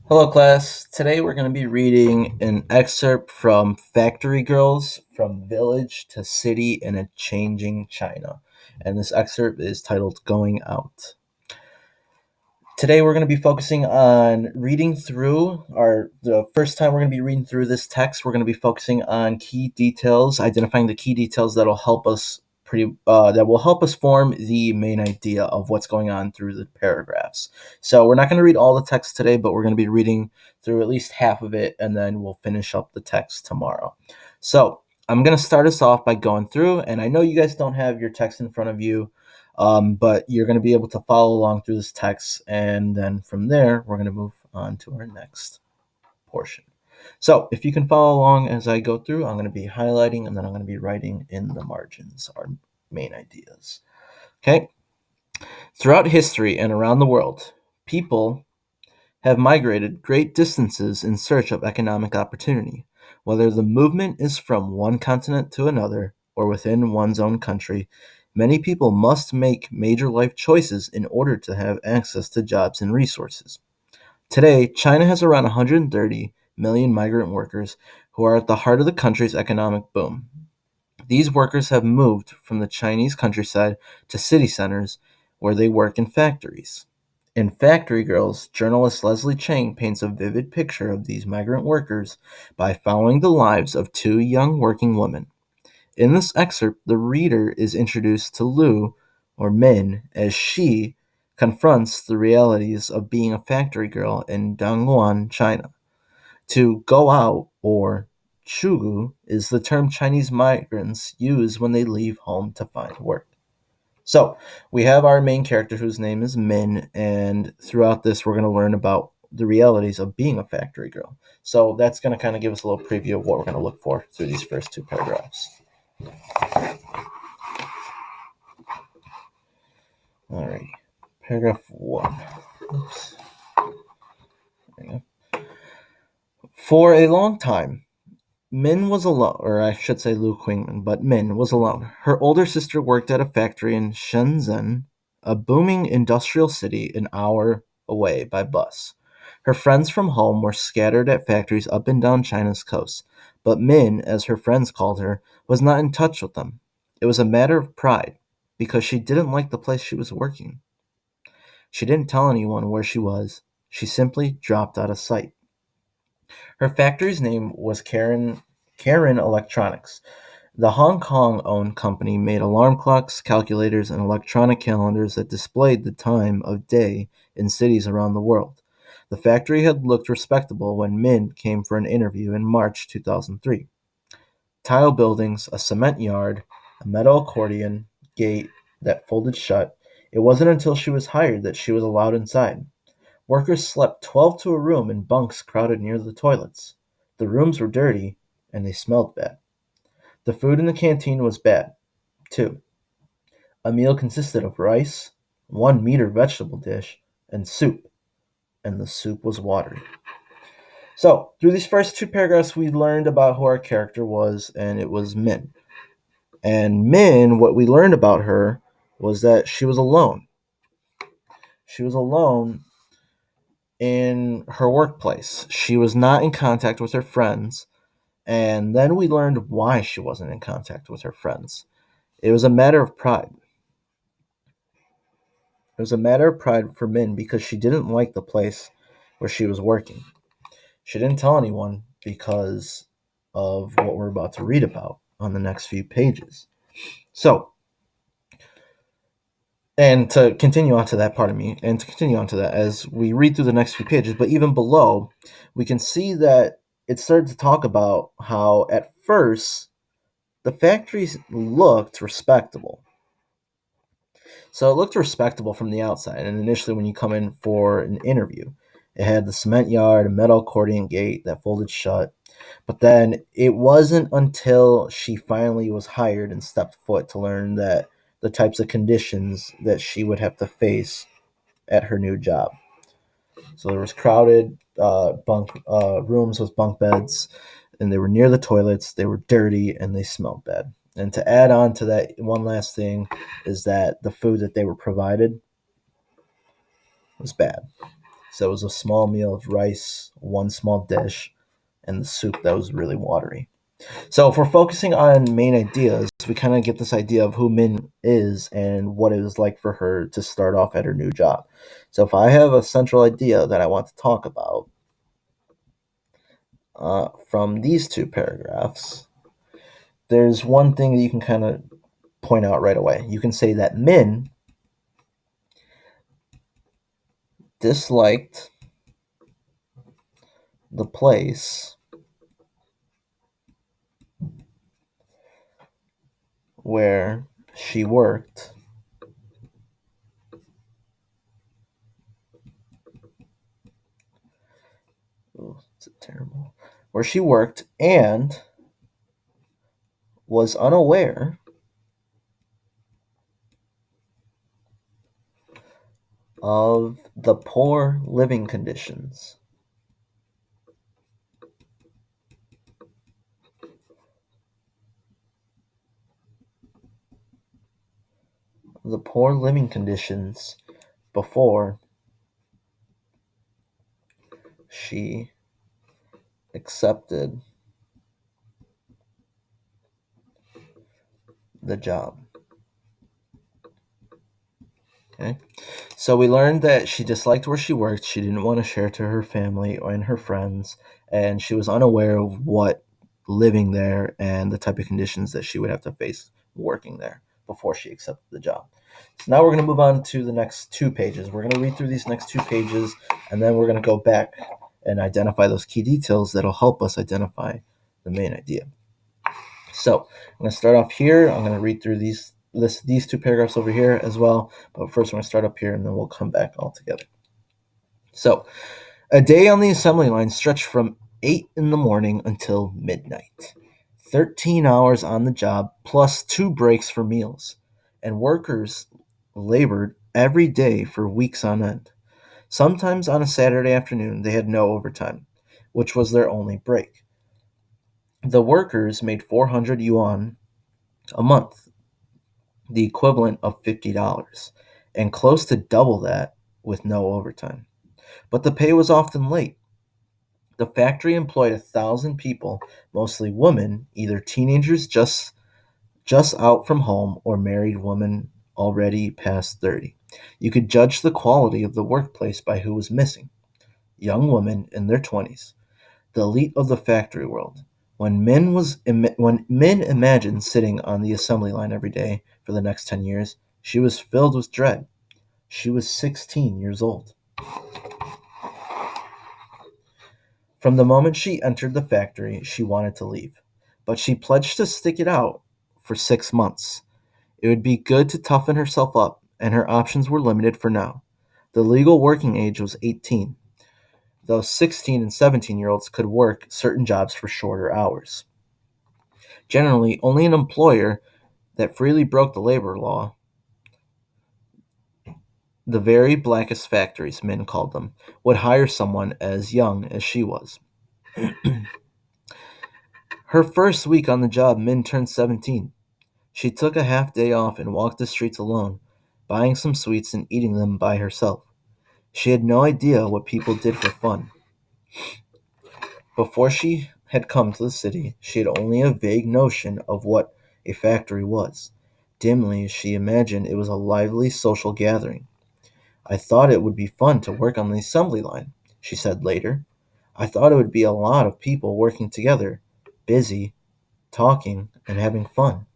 Hello, class. Today we're going to be reading an excerpt from Factory Girls from Village to City in a Changing China. And this excerpt is titled Going Out. Today we're going to be focusing on reading through the first time we're going to be reading through this text. We're going to be focusing on key details, identifying the key details that will help us form the main idea of what's going on through the paragraphs. So we're not going to read all the text today, but we're going to be reading through at least half of it, and then we'll finish up the text tomorrow. So I'm going to start us off by going through, and I know you guys don't have your text in front of you, but you're going to be able to follow along through this text, and then from there, we're going to move on to our next portion. So if you can follow along as I go through, I'm going to be highlighting, and then I'm going to be writing in the margins our main ideas. Okay? Throughout history and around the world, people have migrated great distances in search of economic opportunity. Whether the movement is from one continent to another or within one's own country, many people must make major life choices in order to have access to jobs and resources. Today, China has around 130 million migrant workers who are at the heart of the country's economic boom. These workers have moved from the Chinese countryside to city centers where they work in factories. In Factory Girls, journalist Leslie Chang paints a vivid picture of these migrant workers by following the lives of two young working women. In this excerpt, the reader is introduced to Lu, or Min, as she confronts the realities of being a factory girl in Dongguan, China. To go out, or "chugu," is the term Chinese migrants use when they leave home to find work. So, we have our main character whose name is Min, and throughout this, we're going to learn about the realities of being a factory girl. So, that's going to kind of give us a little preview of what we're going to look for through these first two paragraphs. Alrighty, paragraph 1. Oops. There we go. For a long time, Min was alone, or I should say Lu Qingmin, but Min was alone. Her older sister worked at a factory in Shenzhen, a booming industrial city an hour away by bus. Her friends from home were scattered at factories up and down China's coast, but Min, as her friends called her, was not in touch with them. It was a matter of pride, because she didn't like the place she was working. She didn't tell anyone where she was. She simply dropped out of sight. Her factory's name was Karen Electronics. The Hong Kong-owned company made alarm clocks, calculators, and electronic calendars that displayed the time of day in cities around the world. The factory had looked respectable when Min came for an interview in March 2003. Tile buildings, a cement yard, a metal accordion gate that folded shut. It wasn't until she was hired that she was allowed inside. Workers slept 12 to a room in bunks crowded near the toilets. The rooms were dirty, and they smelled bad. The food in the canteen was bad, too. A meal consisted of rice, one meat or vegetable dish, and soup, and the soup was watery. So, through these first two paragraphs, we learned about who our character was, and it was Min. And Min, what we learned about her was that she was alone. She was alone in her workplace. She was not in contact with her friends, and then we learned why she wasn't in contact with her friends. It was a matter of pride. It was a matter of pride for Min because she didn't like the place where she was working. She didn't tell anyone because of what we're about to read about on the next few pages. So, and to continue on to that, pardon me, and to continue on to that as we read through the next few pages, but even below, we can see that it started to talk about how at first the factories looked respectable. So it looked respectable from the outside, and initially when you come in for an interview, it had the cement yard, a metal accordion gate that folded shut. But then it wasn't until she finally was hired and stepped foot to learn that the types of conditions that she would have to face at her new job. So there was crowded bunk rooms with bunk beds, and they were near the toilets. They were dirty and they smelled bad. And to add on to that, one last thing is that the food that they were provided was bad. So it was a small meal of rice, one small dish, and the soup that was really watery. So if we're focusing on main ideas, we kind of get this idea of who Min is and what it was like for her to start off at her new job. So if I have a central idea that I want to talk about from these two paragraphs, there's one thing that you can kind of point out right away. You can say that Min disliked the place where she worked. Ooh, it's terrible. Where she worked and was unaware of the poor living conditions. The poor living conditions before she accepted the job. Okay. So we learned that she disliked where she worked. She didn't want to share to her family and her friends, and she was unaware of what living there and the type of conditions that she would have to face working there before she accepted the job. So now we're going to move on to the next 2 pages. We're going to read through these next 2 pages, and then we're going to go back and identify those key details that'll help us identify the main idea. So I'm going to start off here. I'm going to read through these 2 paragraphs over here as well. But first, we're going to start up here, and then we'll come back all together. So a day on the assembly line stretched from 8 in the morning until midnight. 13 hours on the job, plus 2 breaks for meals. And workers labored every day for weeks on end. Sometimes on a Saturday afternoon, they had no overtime, which was their only break. The workers made 400 yuan a month, the equivalent of $50, and close to double that with no overtime. But the pay was often late. The factory employed 1,000 people, mostly women, either teenagers just out from home or married women already past 30. You could judge the quality of the workplace by who was missing. Young women in their 20s, the elite of the factory world. When Min imagined sitting on the assembly line every day for the next 10 years, she was filled with dread. She was 16 years old. From the moment she entered the factory, she wanted to leave, but she pledged to stick it out for 6 months. It would be good to toughen herself up, and her options were limited for now. The legal working age was 18, though 16 and 17-year-olds could work certain jobs for shorter hours. Generally, only an employer that freely broke the labor law, the very blackest factories, Min called them, would hire someone as young as she was. Her first week on the job, Min turned 17. She took a half day off and walked the streets alone, buying some sweets and eating them by herself. She had no idea what people did for fun. Before she had come to the city, she had only a vague notion of what a factory was. Dimly, she imagined it was a lively social gathering. I thought it would be fun to work on the assembly line, she said later. I thought it would be a lot of people working together, busy, talking, and having fun.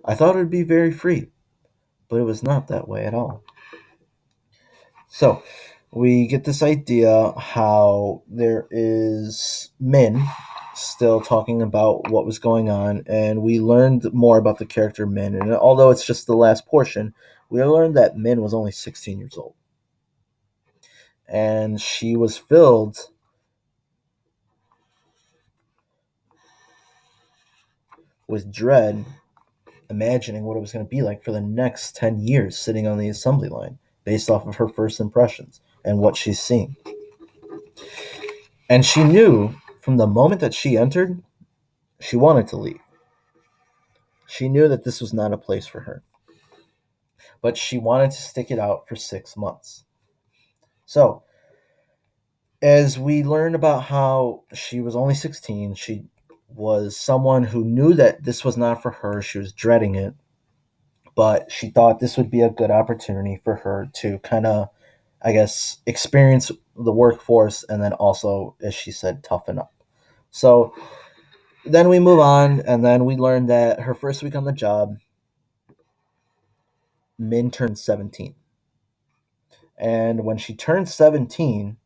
I thought it would be very free, but it was not that way at all. So, we get this idea how there is Min still talking about what was going on, and we learned more about the character Min. And although it's just the last portion, we learned that Min was only 16 years old. And she was filled with dread, imagining what it was going to be like for the next 10 years sitting on the assembly line based off of her first impressions and what she's seen. And she knew from the moment that she entered, she wanted to leave. She knew that this was not a place for her, but she wanted to stick it out for 6 months. So, As we learn about how she was only 16, she was someone who knew that this was not for her. She was dreading it, but she thought this would be a good opportunity for her to kind of, I guess, experience the workforce and then also, as she said, toughen up. So then we move on, and then we learn that her first week on the job, Min turned 17. And when she turned 17,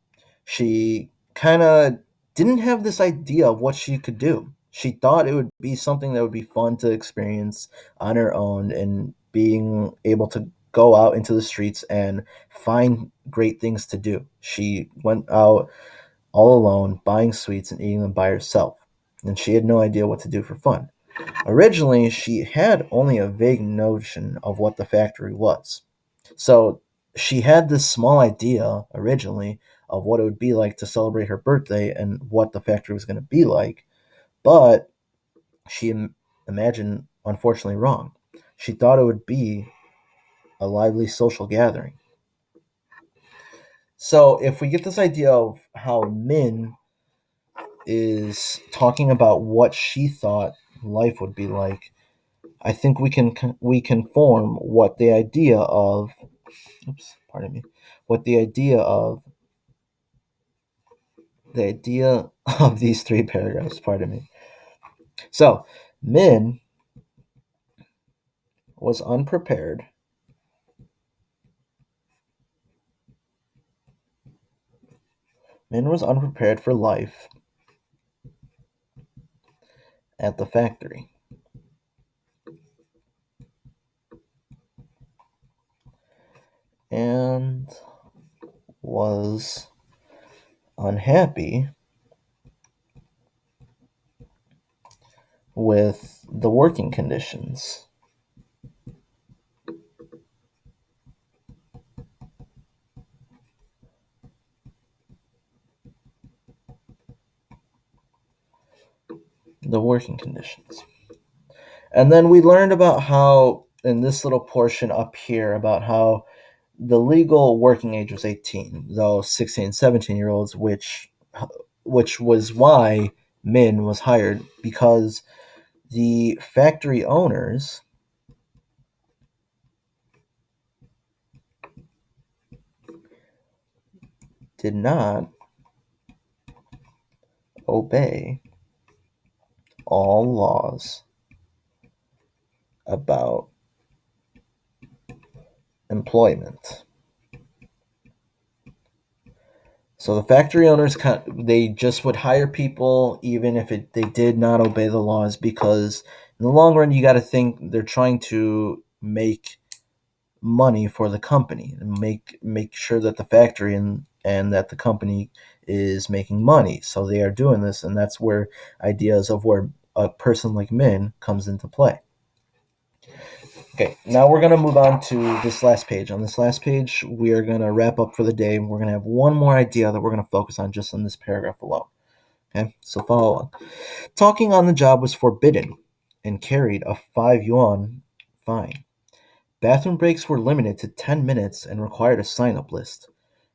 she kind of didn't have this idea of what she could do. She thought it would be something that would be fun to experience on her own and being able to go out into the streets and find great things to do. She went out all alone, buying sweets and eating them by herself, and she had no idea what to do for fun. Originally, she had only a vague notion of what the factory was. So she had this small idea originally of what it would be like to celebrate her birthday and what the factory was going to be like, but she imagined, unfortunately, wrong. She thought it would be a lively social gathering. So if we get this idea of how Min is talking about what she thought life would be like, I think we can form what the idea of oops, pardon me, what the idea of these three paragraphs, pardon me. So, Min was unprepared. Min was unprepared for life at the factory and was unhappy with the working conditions. The working conditions. And then we learned about how, in this little portion up here, about how the legal working age was 18, though 16, 17 year olds, which was why Min was hired, because the factory owners did not obey all laws about employment. So the factory owners, they just would hire people even if they did not obey the laws, because in the long run you got to think they're trying to make money for the company and make sure that the factory and that the company is making money. So they are doing this, and that's where ideas of where a person like Min comes into play. Okay, now we're going to move on to this last page. On this last page, we are going to wrap up for the day. We're going to have one more idea that we're going to focus on just in this paragraph alone. Okay, so follow along. Talking on the job was forbidden and carried a 5 yuan fine. Bathroom breaks were limited to 10 minutes and required a sign up list.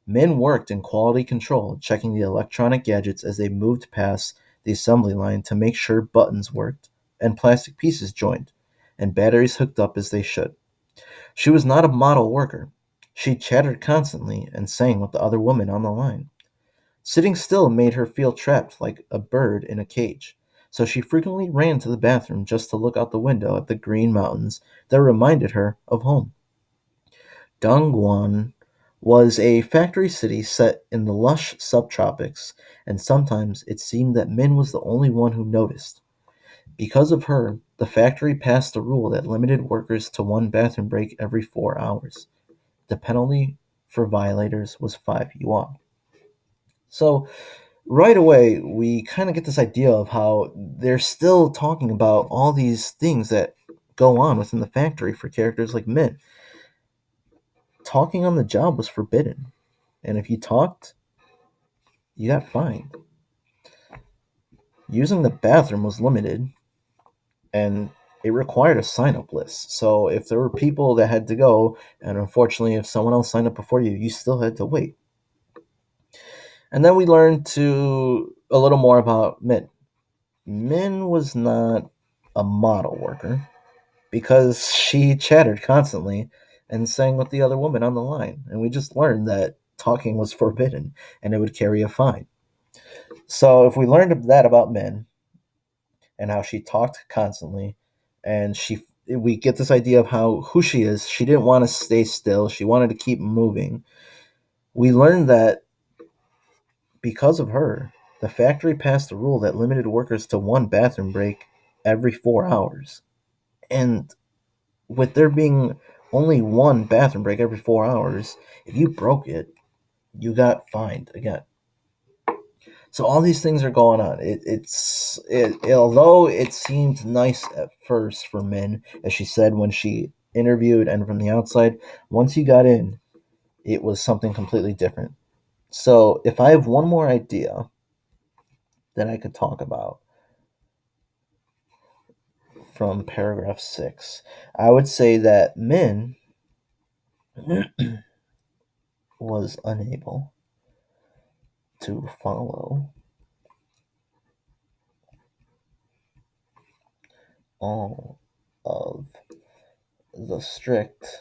Men worked in quality control, checking the electronic gadgets as they moved past the assembly line to make sure buttons worked and plastic pieces joined and batteries hooked up as they should. She was not a model worker. She chattered constantly and sang with the other women on the line. Sitting still made her feel trapped like a bird in a cage, so she frequently ran to the bathroom just to look out the window at the green mountains that reminded her of home. Dongguan was a factory city set in the lush subtropics, and sometimes it seemed that Min was the only one who noticed. Because of her, the factory passed a rule that limited workers to one bathroom break every 4 hours. The penalty for violators was 5 yuan. So, right away, we kind of get this idea of how they're still talking about all these things that go on within the factory for characters like Min. Talking on the job was forbidden, and if you talked, you got fined. Using the bathroom was limited, and it required a sign up list. So if there were people that had to go, and unfortunately, if someone else signed up before you, you still had to wait. And then we learned to a little more about Min. Min was not a model worker because she chattered constantly and sang with the other woman on the line. And we just learned that talking was forbidden and it would carry a fine. So if we learned that about Min and how she talked constantly, and we get this idea of how who she is. She didn't want to stay still. She wanted to keep moving. We learned that because of her, the factory passed a rule that limited workers to one bathroom break every 4 hours. And with there being only one bathroom break every 4 hours, if you broke it, you got fined again. So all these things are going on. Although it seemed nice at first for Min, as she said when she interviewed, and from the outside, once you got in, it was something completely different. So if I have one more idea that I could talk about from paragraph 6, I would say that Min was unable to follow all of the strict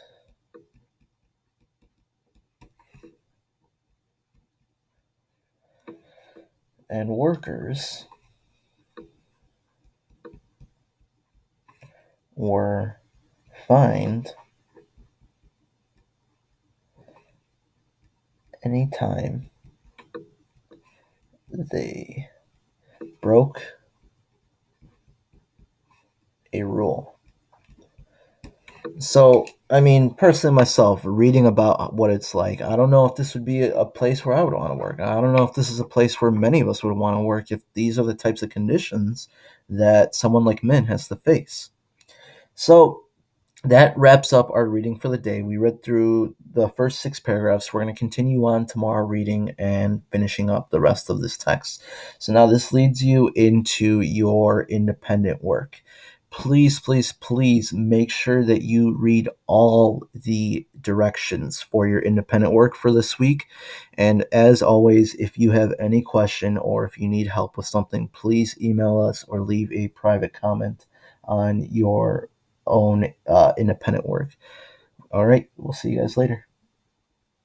and workers were fined anytime they broke a rule. So, I mean, personally, myself, reading about what it's like, I don't know if this would be a place where I would want to work. I don't know if this is a place where many of us would want to work if these are the types of conditions that someone like Min has to face. So, that wraps up our reading for the day. We read through the first 6 paragraphs. We're going to continue on tomorrow reading and finishing up the rest of this text. So now this leads you into your independent work. Please, please, please make sure that you read all the directions for your independent work for this week. And as always, if you have any question or if you need help with something, please email us or leave a private comment on your own independent work. All right, we'll see you guys later.